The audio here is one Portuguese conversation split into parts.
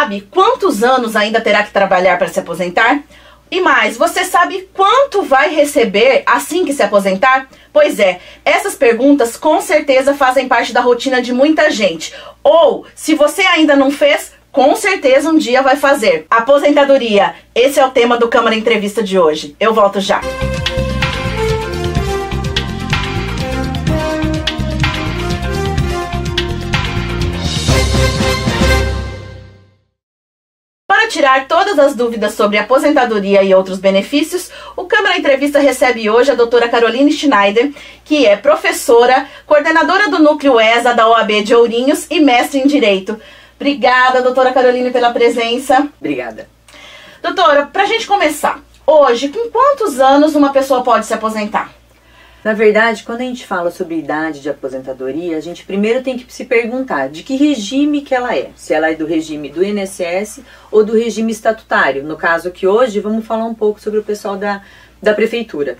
sabe quantos anos ainda terá que trabalhar para se aposentar? E mais, você sabe quanto vai receber assim que se aposentar? Pois é, essas perguntas com certeza fazem parte da rotina de muita gente. Ou, se você ainda não fez, com certeza um dia vai fazer. Aposentadoria, esse é o tema do Câmara Entrevista de hoje. Eu volto já. Para tirar todas as dúvidas sobre aposentadoria e outros benefícios, o Câmara Entrevista recebe hoje a doutora Caroline Schneider, que é professora, coordenadora do Núcleo ESA da OAB de Ourinhos e mestre em Direito. Obrigada, doutora Caroline, pela presença. Obrigada. Doutora, para a gente começar, hoje, com quantos anos uma pessoa pode se aposentar? Na verdade, quando a gente fala sobre idade de aposentadoria, a gente primeiro tem que se perguntar de que regime que ela é. Se ela é do regime do INSS ou do regime estatutário. No caso aqui hoje, vamos falar um pouco sobre o pessoal da prefeitura,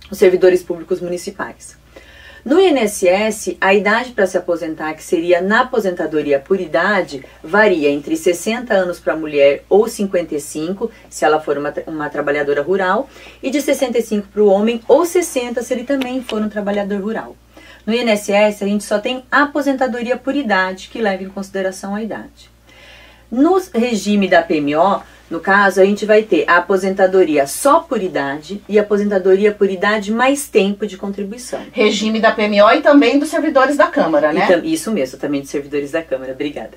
os servidores públicos municipais. No INSS, a idade para se aposentar, que seria na aposentadoria por idade, varia entre 60 anos para a mulher ou 55, se ela for uma trabalhadora rural, e de 65 para o homem ou 60, se ele também for um trabalhador rural. No INSS, a gente só tem aposentadoria por idade, que leva em consideração a idade. No regime da PMO, no caso, a gente vai ter a aposentadoria só por idade e a aposentadoria por idade mais tempo de contribuição. Regime da PMO e também dos servidores da Câmara, né? Isso mesmo, também dos servidores da Câmara, obrigada.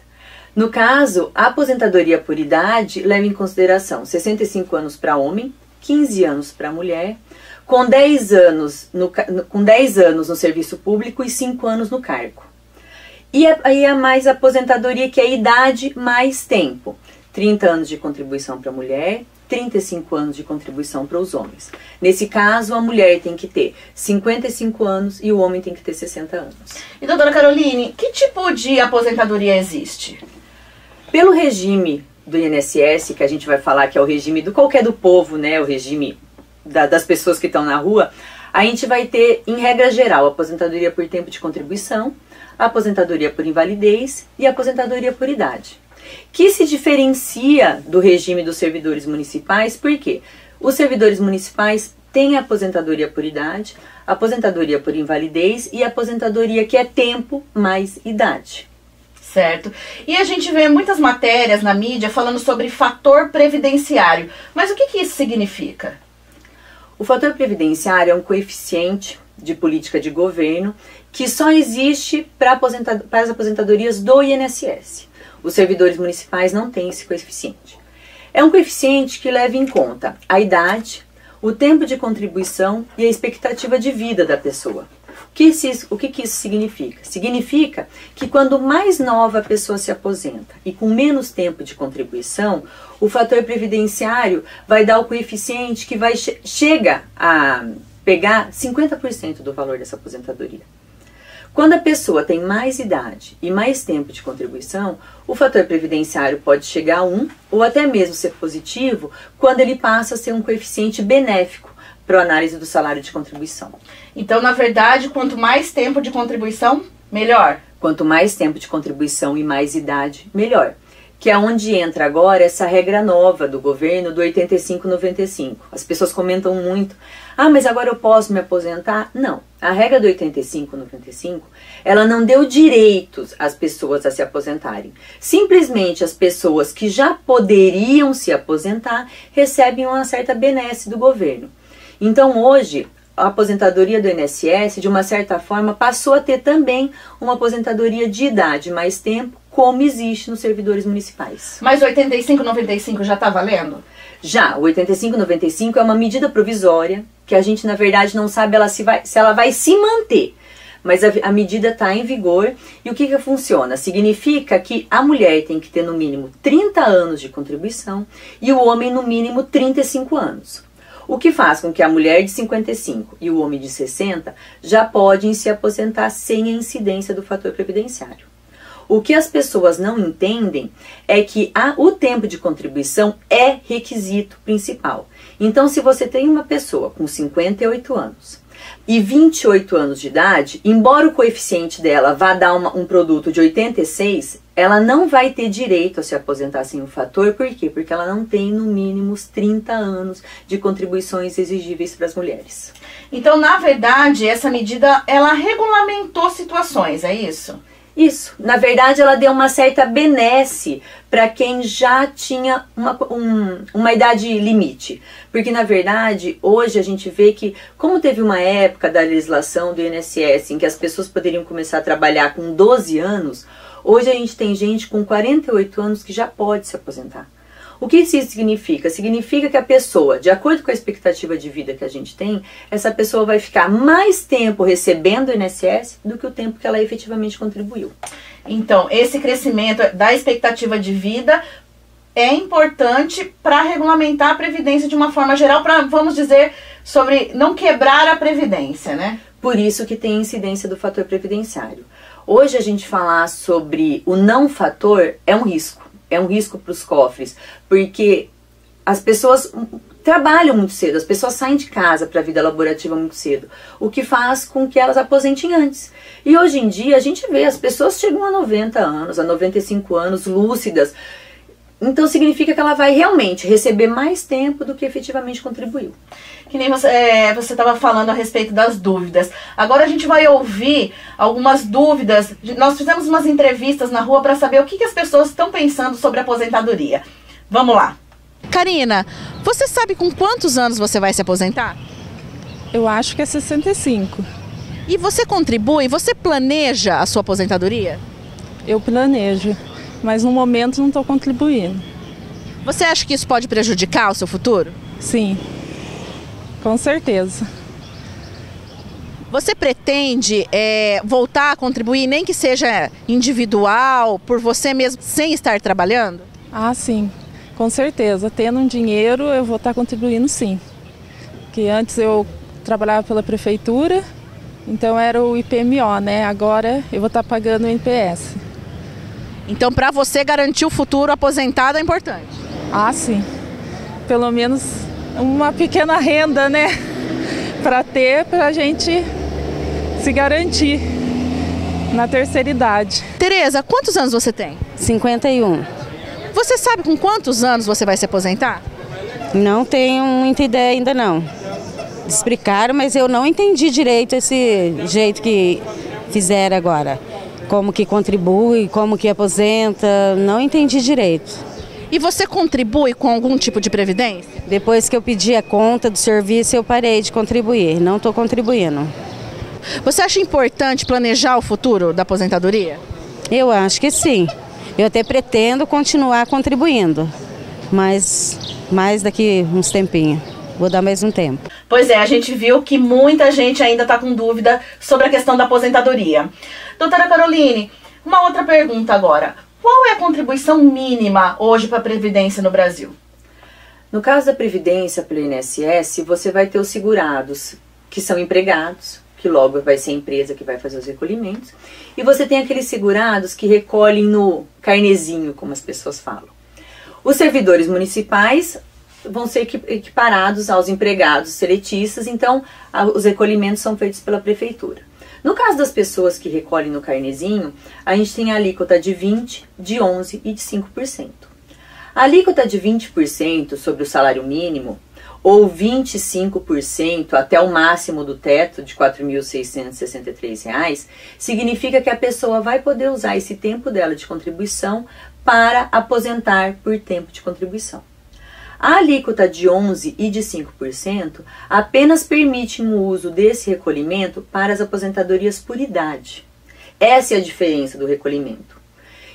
No caso, a aposentadoria por idade leva em consideração 65 anos para homem, 15 anos para mulher, com 10 anos no serviço público e 5 anos no cargo. E aí a mais aposentadoria, que é a idade mais tempo. 30 anos de contribuição para a mulher, 35 anos de contribuição para os homens. Nesse caso, a mulher tem que ter 55 anos e o homem tem que ter 60 anos. E doutora Caroline, que tipo de aposentadoria existe? Pelo regime do INSS, que a gente vai falar que é o regime do qualquer do povo, né, o regime das pessoas que estão na rua, a gente vai ter, em regra geral, a aposentadoria por tempo de contribuição, a aposentadoria por invalidez e a aposentadoria por idade, que se diferencia do regime dos servidores municipais, porque os servidores municipais têm a aposentadoria por idade, a aposentadoria por invalidez e a aposentadoria que é tempo mais idade. Certo. E a gente vê muitas matérias na mídia falando sobre fator previdenciário. Mas o que isso significa? O fator previdenciário é um coeficiente de política de governo que só existe para as aposentadorias do INSS. Os servidores municipais não têm esse coeficiente. É um coeficiente que leva em conta a idade, o tempo de contribuição e a expectativa de vida da pessoa. O que isso significa? Significa que quando mais nova a pessoa se aposenta e com menos tempo de contribuição, o fator previdenciário vai dar o coeficiente que chega a pegar 50% do valor dessa aposentadoria. Quando a pessoa tem mais idade e mais tempo de contribuição, o fator previdenciário pode chegar a 1 ou até mesmo ser positivo quando ele passa a ser um coeficiente benéfico para a análise do salário de contribuição. Então, na verdade, quanto mais tempo de contribuição, melhor. Quanto mais tempo de contribuição e mais idade, melhor. Que é onde entra agora essa regra nova do governo do 85-95. As pessoas comentam muito, mas agora eu posso me aposentar? Não. A regra do 85-95, ela não deu direitos às pessoas a se aposentarem. Simplesmente as pessoas que já poderiam se aposentar recebem uma certa benesse do governo. Então hoje, a aposentadoria do INSS, de uma certa forma, passou a ter também uma aposentadoria de idade mais tempo, como existe nos servidores municipais. Mas o 85-95 já está valendo? Já, o 85-95 é uma medida provisória, que a gente, na verdade, não sabe se ela vai se manter. Mas a medida está em vigor. E o que funciona? Significa que a mulher tem que ter no mínimo 30 anos de contribuição e o homem no mínimo 35 anos. O que faz com que a mulher de 55 e o homem de 60 já podem se aposentar sem a incidência do fator previdenciário. O que as pessoas não entendem é que o tempo de contribuição é requisito principal. Então, se você tem uma pessoa com 58 anos, e 28 anos de idade, embora o coeficiente dela vá dar um produto de 86, ela não vai ter direito a se aposentar sem o fator. Por quê? Porque ela não tem no mínimo os 30 anos de contribuições exigíveis para as mulheres. Então, na verdade, essa medida, ela regulamentou situações, é isso? Isso. Na verdade, ela deu uma certa benesse para quem já tinha uma idade limite. Porque, na verdade, hoje a gente vê que, como teve uma época da legislação do INSS em que as pessoas poderiam começar a trabalhar com 12 anos, hoje a gente tem gente com 48 anos que já pode se aposentar. O que isso significa? Significa que a pessoa, de acordo com a expectativa de vida que a gente tem, essa pessoa vai ficar mais tempo recebendo o INSS do que o tempo que ela efetivamente contribuiu. Então, esse crescimento da expectativa de vida é importante para regulamentar a Previdência de uma forma geral, para, vamos dizer, sobre não quebrar a Previdência, né? Por isso que tem a incidência do fator previdenciário. Hoje a gente falar sobre o não fator é um risco. É um risco para os cofres, porque as pessoas trabalham muito cedo, as pessoas saem de casa para a vida laborativa muito cedo, o que faz com que elas aposentem antes. E hoje em dia a gente vê, as pessoas chegam a 90 anos, a 95 anos, lúcidas. Então significa que ela vai realmente receber mais tempo do que efetivamente contribuiu. Que nem você estava falando a respeito das dúvidas. Agora a gente vai ouvir algumas dúvidas. Nós fizemos umas entrevistas na rua para saber o que as pessoas estão pensando sobre a aposentadoria. Vamos lá. Karina, você sabe com quantos anos você vai se aposentar? Eu acho que é 65. E você contribui? Você planeja a sua aposentadoria? Eu planejo, mas no momento não estou contribuindo. Você acha que isso pode prejudicar o seu futuro? Sim, com certeza. Você pretende voltar a contribuir, nem que seja individual, por você mesmo, sem estar trabalhando? Ah, sim, com certeza. Tendo um dinheiro, eu vou estar contribuindo, sim. Porque antes eu trabalhava pela prefeitura, então era o IPMO, né? Agora eu vou estar pagando o INPS. Então, para você garantir o futuro aposentado é importante? Ah, sim. Pelo menos uma pequena renda, né? Para a gente se garantir na terceira idade. Tereza, quantos anos você tem? 51. Você sabe com quantos anos você vai se aposentar? Não tenho muita ideia ainda não. Explicaram, mas eu não entendi direito esse jeito que fizeram agora. Como que contribui, como que aposenta, não entendi direito. E você contribui com algum tipo de previdência? Depois que eu pedi a conta do serviço, eu parei de contribuir, não estou contribuindo. Você acha importante planejar o futuro da aposentadoria? Eu acho que sim. Eu até pretendo continuar contribuindo, mas mais daqui uns tempinhos. Vou dar mais um tempo. Pois é, a gente viu que muita gente ainda está com dúvida sobre a questão da aposentadoria. Doutora Caroline, uma outra pergunta agora. Qual é a contribuição mínima hoje para a Previdência no Brasil? No caso da Previdência pelo INSS, você vai ter os segurados, que são empregados, que logo vai ser a empresa que vai fazer os recolhimentos. E você tem aqueles segurados que recolhem no carnezinho, como as pessoas falam. Os servidores municipais vão ser equiparados aos empregados seletistas, então os recolhimentos são feitos pela prefeitura. No caso das pessoas que recolhem no carnezinho, a gente tem a alíquota de 20%, de 11% e de 5%. A alíquota de 20% sobre o salário mínimo, ou 25% até o máximo do teto de R$ 4.663, significa que a pessoa vai poder usar esse tempo dela de contribuição para aposentar por tempo de contribuição. A alíquota de 11% e de 5% apenas permite o uso desse recolhimento para as aposentadorias por idade. Essa é a diferença do recolhimento.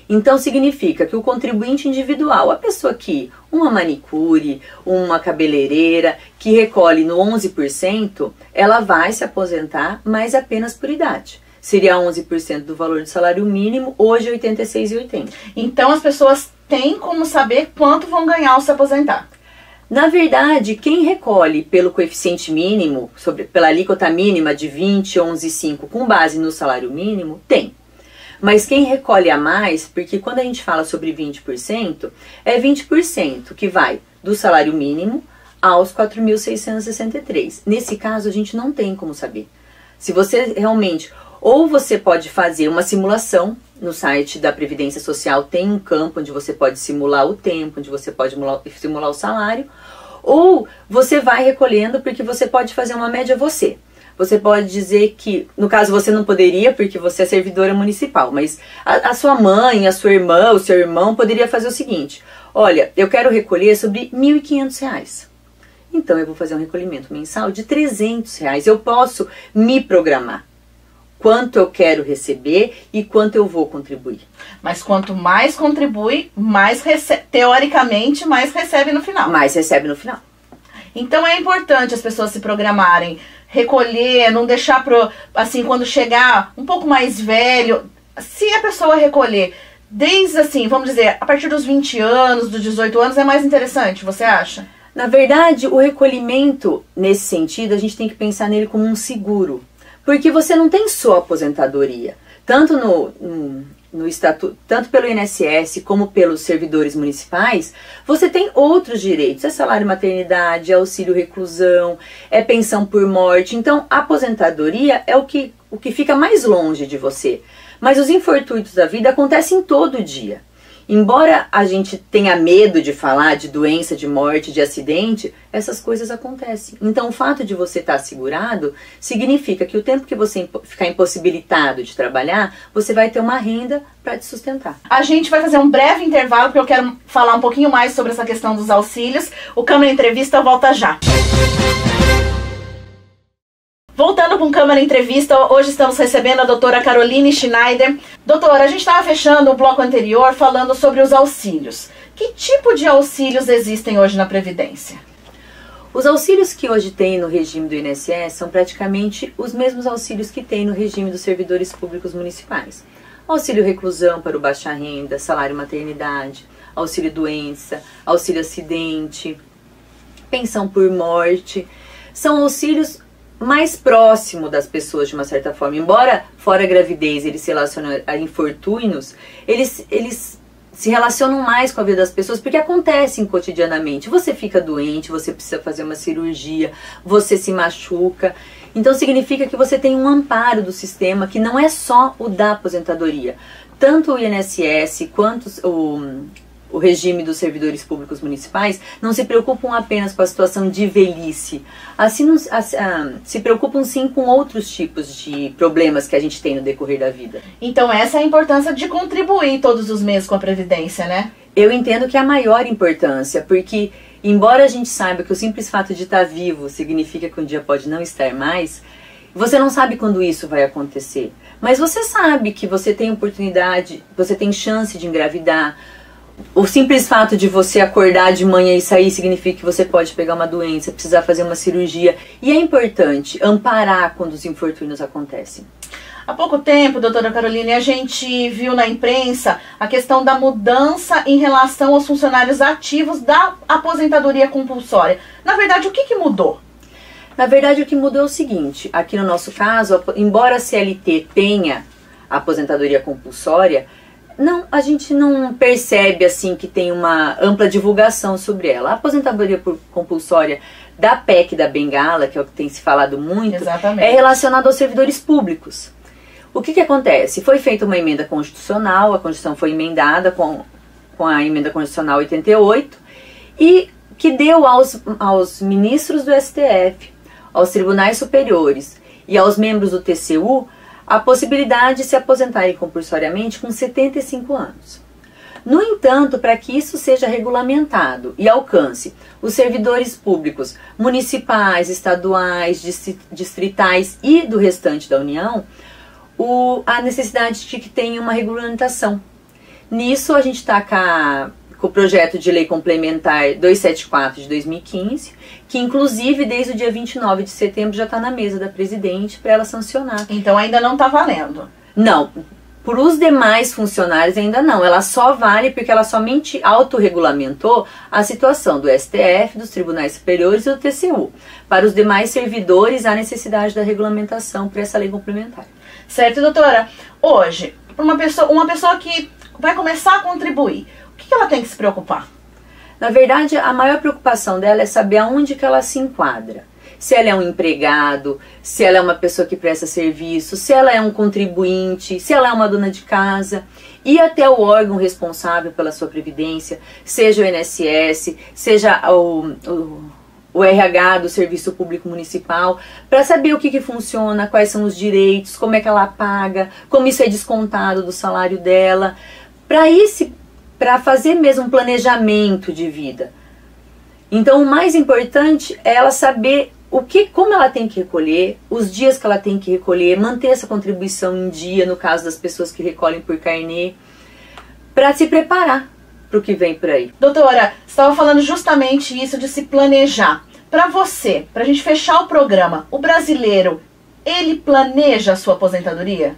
Então significa que o contribuinte individual, a pessoa que, uma manicure, uma cabeleireira, que recolhe no 11%, ela vai se aposentar, mas apenas por idade. Seria 11% do valor do salário mínimo, hoje R$ 86,80. Então as pessoas têm como saber quanto vão ganhar ao se aposentar. Na verdade, quem recolhe pelo coeficiente mínimo, pela alíquota mínima de 20, 11 e 5, com base no salário mínimo, tem. Mas quem recolhe a mais, porque quando a gente fala sobre 20%, é 20% que vai do salário mínimo aos 4.663. Nesse caso, a gente não tem como saber. Se você realmente, ou você pode fazer uma simulação, no site da Previdência Social tem um campo onde você pode simular o tempo, onde você pode simular o salário, ou você vai recolhendo porque você pode fazer uma média você. Você pode dizer que, no caso você não poderia porque você é servidora municipal, mas a sua mãe, a sua irmã, o seu irmão poderia fazer o seguinte: olha, eu quero recolher sobre R$ 1.500. Então eu vou fazer um recolhimento mensal de R$ 300. Eu posso me programar quanto eu quero receber e quanto eu vou contribuir. Mas quanto mais contribui, mais teoricamente, mais recebe no final. Mais recebe no final. Então é importante as pessoas se programarem, recolher, não deixar assim, quando chegar um pouco mais velho, se a pessoa recolher desde assim, vamos dizer, a partir dos 20 anos, dos 18 anos, é mais interessante, você acha? Na verdade, o recolhimento, nesse sentido, a gente tem que pensar nele como um seguro. Porque você não tem só aposentadoria. Tanto no estatuto, tanto pelo INSS como pelos servidores municipais, você tem outros direitos. É salário maternidade, é auxílio reclusão, é pensão por morte. Então, a aposentadoria é o que fica mais longe de você. Mas os infortúnios da vida acontecem todo dia. Embora a gente tenha medo de falar de doença, de morte, de acidente, essas coisas acontecem. Então o fato de você estar segurado significa que o tempo que você ficar impossibilitado de trabalhar, você vai ter uma renda para te sustentar. A gente vai fazer um breve intervalo porque eu quero falar um pouquinho mais sobre essa questão dos auxílios. O Câmara Entrevista volta já. Voltando com o Câmara Entrevista, hoje estamos recebendo a doutora Caroline Schneider. Doutora, a gente estava fechando o bloco anterior falando sobre os auxílios. Que tipo de auxílios existem hoje na Previdência? Os auxílios que hoje tem no regime do INSS são praticamente os mesmos auxílios que tem no regime dos servidores públicos municipais. Auxílio reclusão para o baixa renda, salário maternidade, auxílio doença, auxílio acidente, pensão por morte. São auxílios mais próximo das pessoas de uma certa forma. Embora fora a gravidez eles se relacionam a infortúnios, eles se relacionam mais com a vida das pessoas porque acontecem cotidianamente. Você fica doente, você precisa fazer uma cirurgia, você se machuca. Então significa que você tem um amparo do sistema que não é só o da aposentadoria. Tanto o INSS quanto o regime dos servidores públicos municipais não se preocupam apenas com a situação de velhice. Se preocupam sim com outros tipos de problemas que a gente tem no decorrer da vida. Então essa é a importância de contribuir todos os meses com a Previdência, né? Eu entendo que é a maior importância, porque embora a gente saiba que o simples fato de estar vivo significa que um dia pode não estar mais, você não sabe quando isso vai acontecer. Mas você sabe que você tem oportunidade, você tem chance de engravidar. O simples fato de você acordar de manhã e sair significa que você pode pegar uma doença, precisar fazer uma cirurgia. E é importante amparar quando os infortúnios acontecem. Há pouco tempo, doutora Caroline, a gente viu na imprensa a questão da mudança em relação aos funcionários ativos da aposentadoria compulsória. Na verdade, o que mudou? Na verdade, o que mudou é o seguinte. Aqui no nosso caso, embora a CLT tenha a aposentadoria compulsória, a gente não percebe assim que tem uma ampla divulgação sobre ela. A aposentadoria compulsória da PEC da Bengala, que é o que tem se falado muito, exatamente, é relacionada aos servidores públicos. O que acontece? Foi feita uma emenda constitucional, a Constituição foi emendada com a emenda constitucional 88, e que deu aos ministros do STF, aos tribunais superiores e aos membros do TCU a possibilidade de se aposentarem compulsoriamente com 75 anos. No entanto, para que isso seja regulamentado e alcance os servidores públicos municipais, estaduais, distritais e do restante da União, a necessidade de que tenha uma regulamentação. Nisso a gente está com o projeto de lei complementar 274 de 2015, que inclusive desde o dia 29 de setembro já está na mesa da presidente para ela sancionar. Então ainda não está valendo? Não, para os demais funcionários ainda não. Ela só vale porque ela somente autorregulamentou a situação do STF, dos tribunais superiores e do TCU. Para os demais servidores há necessidade da regulamentação para essa lei complementar. Certo, doutora. Hoje, uma pessoa que vai começar a contribuir, o que ela tem que se preocupar? Na verdade, a maior preocupação dela é saber aonde que ela se enquadra. se ela é um empregado, se ela é uma pessoa que presta serviço, se ela é um contribuinte, se ela é uma dona de casa, e até o órgão responsável pela sua previdência, seja o INSS, seja o RH do Serviço Público Municipal, para saber o que funciona, quais são os direitos, como é que ela paga, como isso é descontado do salário dela, para fazer mesmo um planejamento de vida. Então o mais importante é ela saber como ela tem que recolher, os dias que ela tem que recolher, manter essa contribuição em dia, no caso das pessoas que recolhem por carnê, para se preparar para o que vem por aí. Doutora, você estava falando justamente isso de se planejar. Para você, para a gente fechar o programa, o brasileiro, ele planeja a sua aposentadoria?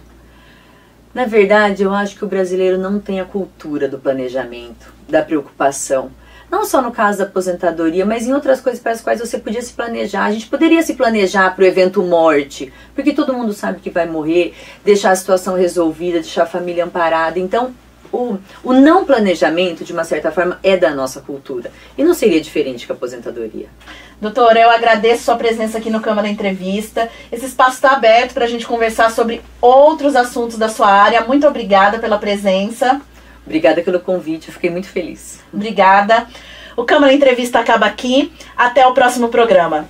Na verdade, eu acho que o brasileiro não tem a cultura do planejamento, da preocupação. Não só no caso da aposentadoria, mas em outras coisas para as quais você podia se planejar. A gente poderia se planejar para o evento morte, porque todo mundo sabe que vai morrer, deixar a situação resolvida, deixar a família amparada. Então, o não planejamento, de uma certa forma, é da nossa cultura. E não seria diferente com a aposentadoria. Doutora, eu agradeço sua presença aqui no Câmara Entrevista. Esse espaço está aberto para a gente conversar sobre outros assuntos da sua área. Muito obrigada pela presença. Obrigada pelo convite, eu fiquei muito feliz. Obrigada. O Câmara Entrevista acaba aqui. Até o próximo programa.